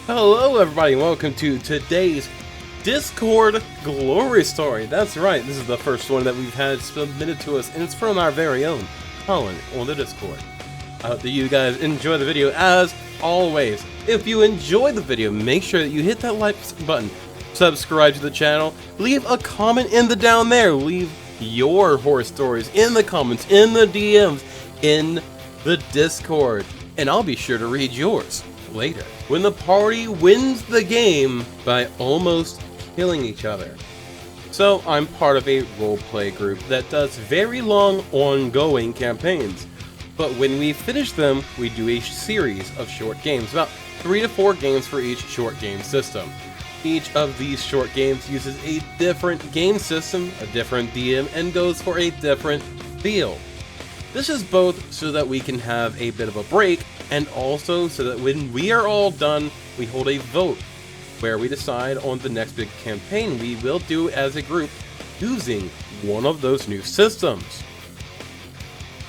Hello everybody, and welcome to today's Discord Glory Story. That's right, this is the first one that we've had submitted to us, and it's from our very own Colin on the Discord. I hope that you guys enjoy the video as always. If you enjoyed the video, make sure that you hit that like button, subscribe to the channel, leave a comment in the down there, leave your horror stories in the comments, in the DMs, in the Discord, and I'll be sure to read yours later, when the party wins the game by almost killing each other. So I'm part of a roleplay group that does very long ongoing campaigns, but when we finish them, we do a series of short games, about 3 to 4 games for each short game system. Each of these short games uses a different game system, a different DM, and goes for a different feel. This is both so that we can have a bit of a break, and also so that when we are all done, we hold a vote where we decide on the next big campaign we will do as a group using one of those new systems.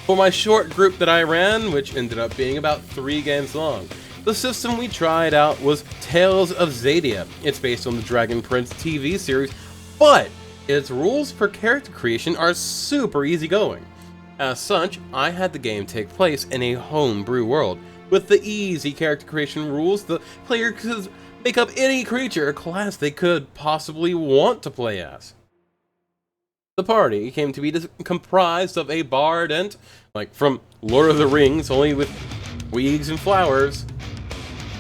For my short group that I ran, which ended up being about 3 games long, the system we tried out was Tales of Xadia. It's based on the Dragon Prince TV series, but its rules for character creation are super easygoing. As such, I had the game take place in a homebrew world. With the easy character creation rules, the player could make up any creature or class they could possibly want to play as. The party came to be comprised of a bard and, like from Lord of the Rings, only with wigs and flowers,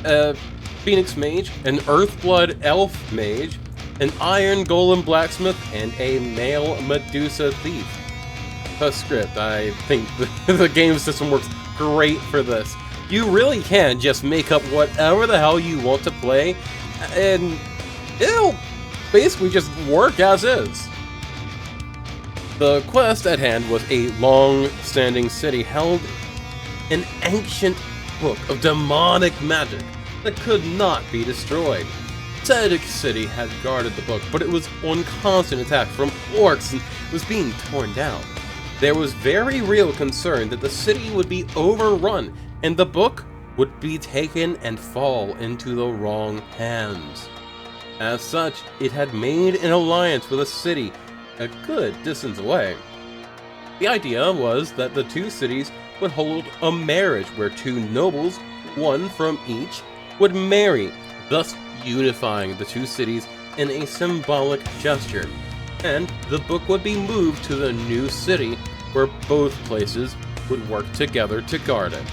a phoenix mage, an earthblood elf mage, an iron golem blacksmith, and a male Medusa thief. Script, I think the game system works great for this. You really can just make up whatever the hell you want to play, and it'll basically just work as is. The quest at hand was a long-standing city held an ancient book of demonic magic that could not be destroyed. Tedic City had guarded the book, but it was on constant attack from orcs and was being torn down. There was very real concern that the city would be overrun and the book would be taken and fall into the wrong hands. As such, it had made an alliance with a city a good distance away. The idea was that the two cities would hold a marriage where 2 nobles, one from each, would marry, thus unifying the 2 cities in a symbolic gesture, and the book would be moved to the new city where both places would work together to guard it.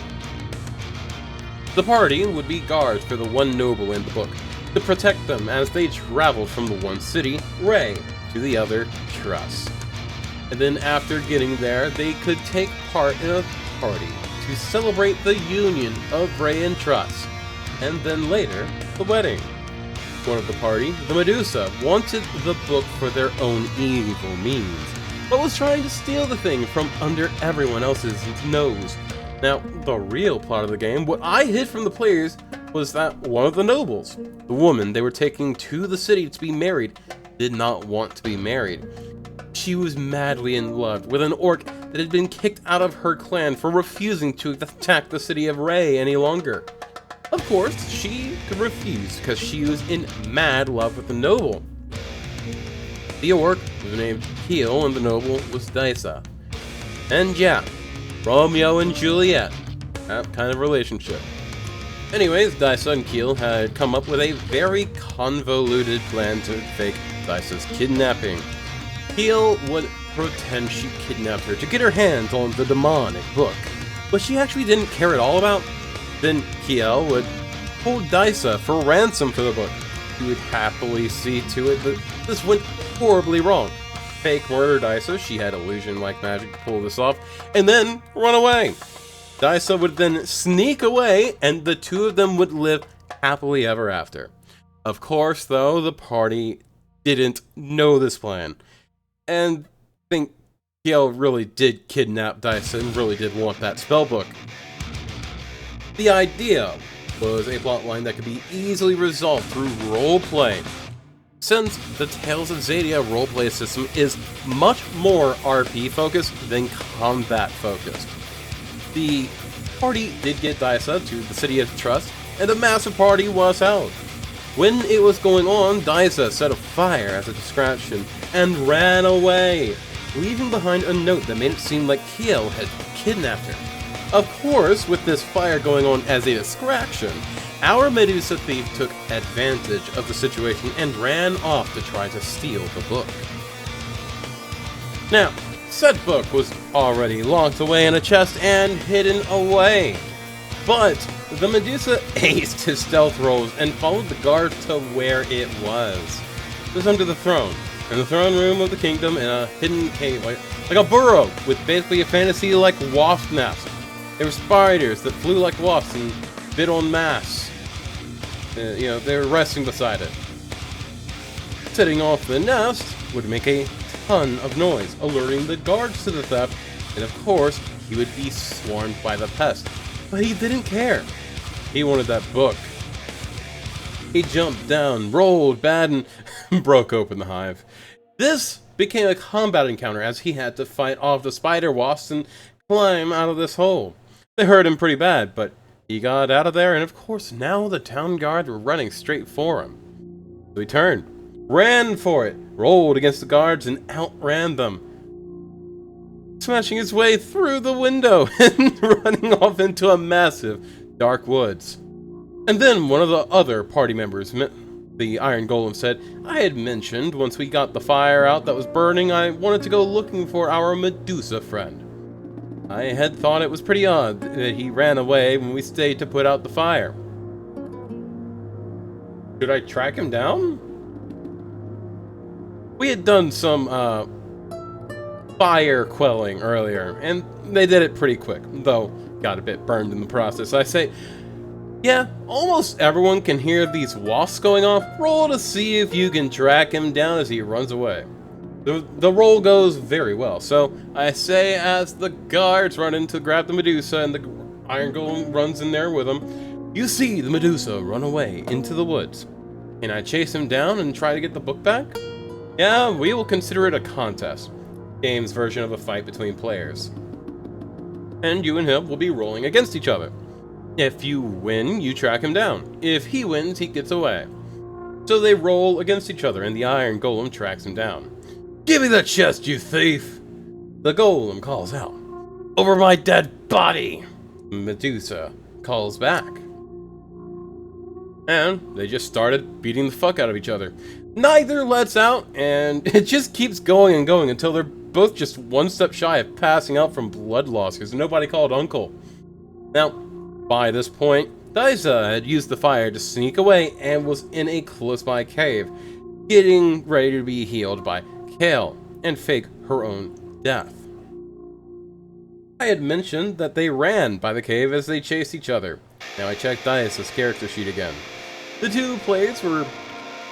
The party would be guards for the one noble in the book, to protect them as they traveled from the one city, Ray, to the other, Truss. And then after getting there, they could take part in a party to celebrate the union of Ray and Truss, and then later, the wedding. One of the party, the Medusa, wanted the book for their own evil means, but was trying to steal the thing from under everyone else's nose. Now, the real plot of the game, what I hid from the players, was that one of the nobles, the woman they were taking to the city to be married, did not want to be married. She was madly in love with an orc that had been kicked out of her clan for refusing to attack the city of Ray any longer. Of course, she could refuse because she was in mad love with the noble. The orc was named Keel and the noble was Dysa. And yeah, Romeo and Juliet, that kind of relationship. Anyways, Dysa and Keel had come up with a very convoluted plan to fake Dysa's kidnapping. Keel would pretend she kidnapped her to get her hands on the demonic book, but she actually didn't care at all about. Then Keel would hold Dysa for ransom for the book. He would happily see to it that this went horribly wrong. Fake murder Dysa, she had illusion-like magic to pull this off, and then run away. Dysa would then sneak away, and the 2 of them would live happily ever after. Of course, though, the party didn't know this plan, and think Keel really did kidnap Dysa and really did want that spellbook. The idea was a plotline that could be easily resolved through roleplay. Since the Tales of Xadia roleplay system is much more RP focused than combat focused. The party did get Dysa to the City of Trust, and the massive party was held. When it was going on, Daisa set a fire as a distraction and ran away, leaving behind a note that made it seem like Kiel had kidnapped her. Of course, with this fire going on as a distraction, our Medusa thief took advantage of the situation and ran off to try to steal the book. Now, said book was already locked away in a chest and hidden away. But the Medusa aced his stealth rolls and followed the guard to where it was. It was under the throne, in the throne room of the kingdom, in a hidden cave, like a burrow with basically a fantasy-like wasp nest. There were spiders that flew like wasps and bit en masse. They were resting beside it. Setting off the nest would make a ton of noise, alerting the guards to the theft, and of course, he would be swarmed by the pest. But he didn't care. He wanted that book. He jumped down, rolled bad, and broke open the hive. This became a combat encounter as he had to fight off the spider wasps and climb out of this hole. They hurt him pretty bad, but he got out of there, and of course now the town guard were running straight for him. So he turned, ran for it, rolled against the guards, and outran them, smashing his way through the window and running off into a massive dark woods. And then one of the other party members, the Iron Golem, said, "I had mentioned once we got the fire out that was burning, I wanted to go looking for our Medusa friend. I had thought it was pretty odd that he ran away when we stayed to put out the fire. Should I track him down?" We had done some fire quelling earlier, and they did it pretty quick, though got a bit burned in the process. I say, yeah, almost everyone can hear these wasps going off. Roll to see if you can track him down as he runs away. The roll goes very well, so I say as the guards run in to grab the Medusa and the Iron Golem runs in there with him, you see the Medusa run away into the woods. Can I chase him down and try to get the book back? Yeah, we will consider it a contest. Game's version of a fight between players. And you and him will be rolling against each other. If you win, you track him down. If he wins, he gets away. So they roll against each other, and the Iron Golem tracks him down. "Give me the chest, you thief!" The Golem calls out. "Over my dead body!" Medusa calls back. And they just started beating the fuck out of each other. Neither lets out, and it just keeps going and going until they're both just one step shy of passing out from blood loss because nobody called uncle. Now, by this point, Daisa had used the fire to sneak away and was in a close-by cave, getting ready to be healed by Kale and fake her own death. I had mentioned that they ran by the cave as they chased each other. Now I checked Daisa's character sheet again. The two players were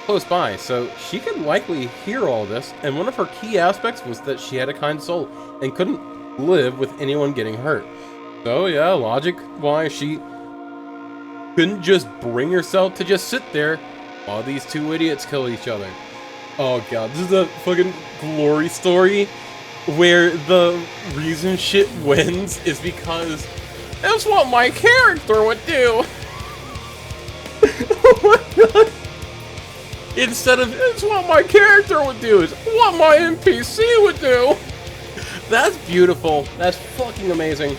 close by, so she could likely hear all this, and one of her key aspects was that she had a kind soul and couldn't live with anyone getting hurt. So yeah, logic why she couldn't just bring herself to just sit there while these two idiots kill each other. Oh god, this is a fucking glory story where the reason shit wins is because that's what my character would do. Oh my god. Instead of, it's what my character would do, is what my NPC would do. That's beautiful. That's fucking amazing.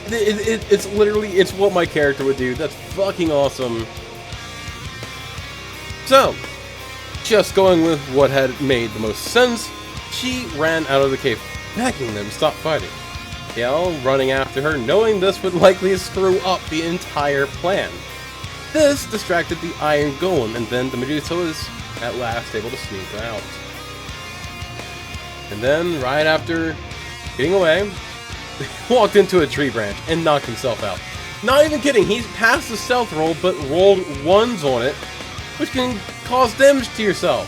It's literally, it's what my character would do. That's fucking awesome. So, just going with what had made the most sense, she ran out of the cave, begging them to stop fighting. Yell running after her, knowing this would likely screw up the entire plan. This distracted the Iron Golem, and then the Medusa was at last able to sneak out. And then, right after getting away, he walked into a tree branch and knocked himself out. Not even kidding, he passed the stealth roll, but rolled ones on it, which can cause damage to yourself.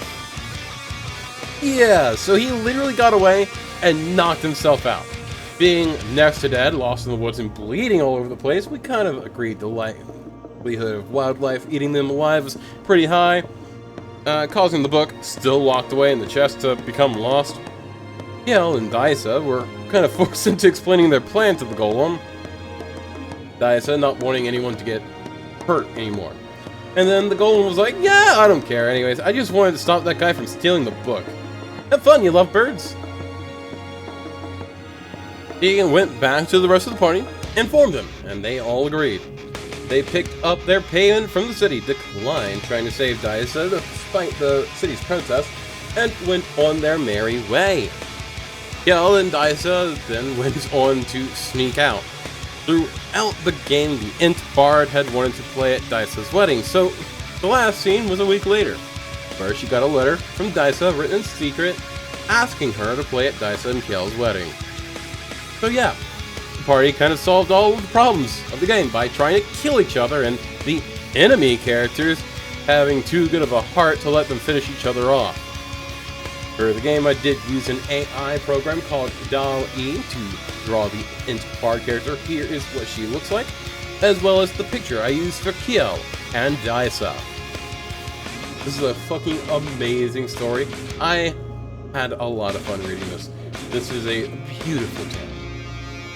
Yeah, so he literally got away and knocked himself out. Being next to dead, lost in the woods, and bleeding all over the place, we kind of agreed the likelihood of wildlife eating them alive was pretty high, causing the book, still locked away in the chest, to become lost. Kiel and Daisa were kind of forced into explaining their plan to the Golem. Daisa, not wanting anyone to get hurt anymore. And then the golem was like, yeah, I don't care anyways. I just wanted to stop that guy from stealing the book. Have fun, you lovebirds. Deegan went back to the rest of the party, informed them, and they all agreed. They picked up their payment from the city, declined trying to save Daiso despite the city's protest, and went on their merry way. Kel and Daiso then went on to sneak out. Throughout the game, the Int Bard had wanted to play at Daiso's wedding, so the last scene was a week later. First, she got a letter from Daiso written in secret, asking her to play at Daiso and Kel's wedding. So yeah, the party kind of solved all of the problems of the game by trying to kill each other and the enemy characters having too good of a heart to let them finish each other off. For the game, I did use an AI program called DALL-E to draw the Int Bard character. Here is what she looks like, as well as the picture I used for Kiel and Daiso. This is a fucking amazing story. I had a lot of fun reading this. This is a beautiful tale.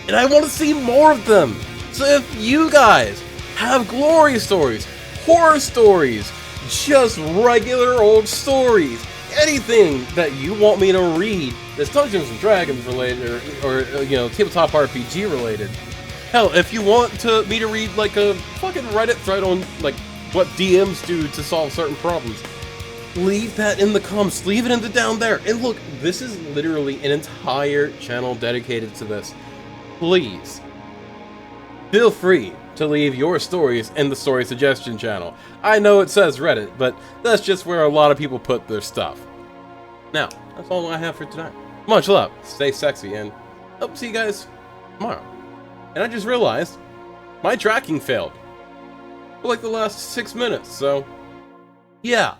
And I want to see more of them! So if you guys have glory stories, horror stories, just regular old stories, anything that you want me to read that's Dungeons and Dragons related or you know, tabletop RPG related. Hell, if you want me to read like a fucking Reddit thread on like what DMs do to solve certain problems, leave that in the comments, leave it in the down there. And look, this is literally an entire channel dedicated to this. Please feel free to leave your stories in the story suggestion channel. I know it says Reddit, but that's just where a lot of people put their stuff. Now, that's all I have for tonight. Much love, stay sexy, and hope to see you guys tomorrow. And I just realized my tracking failed for like the last 6 minutes, so yeah.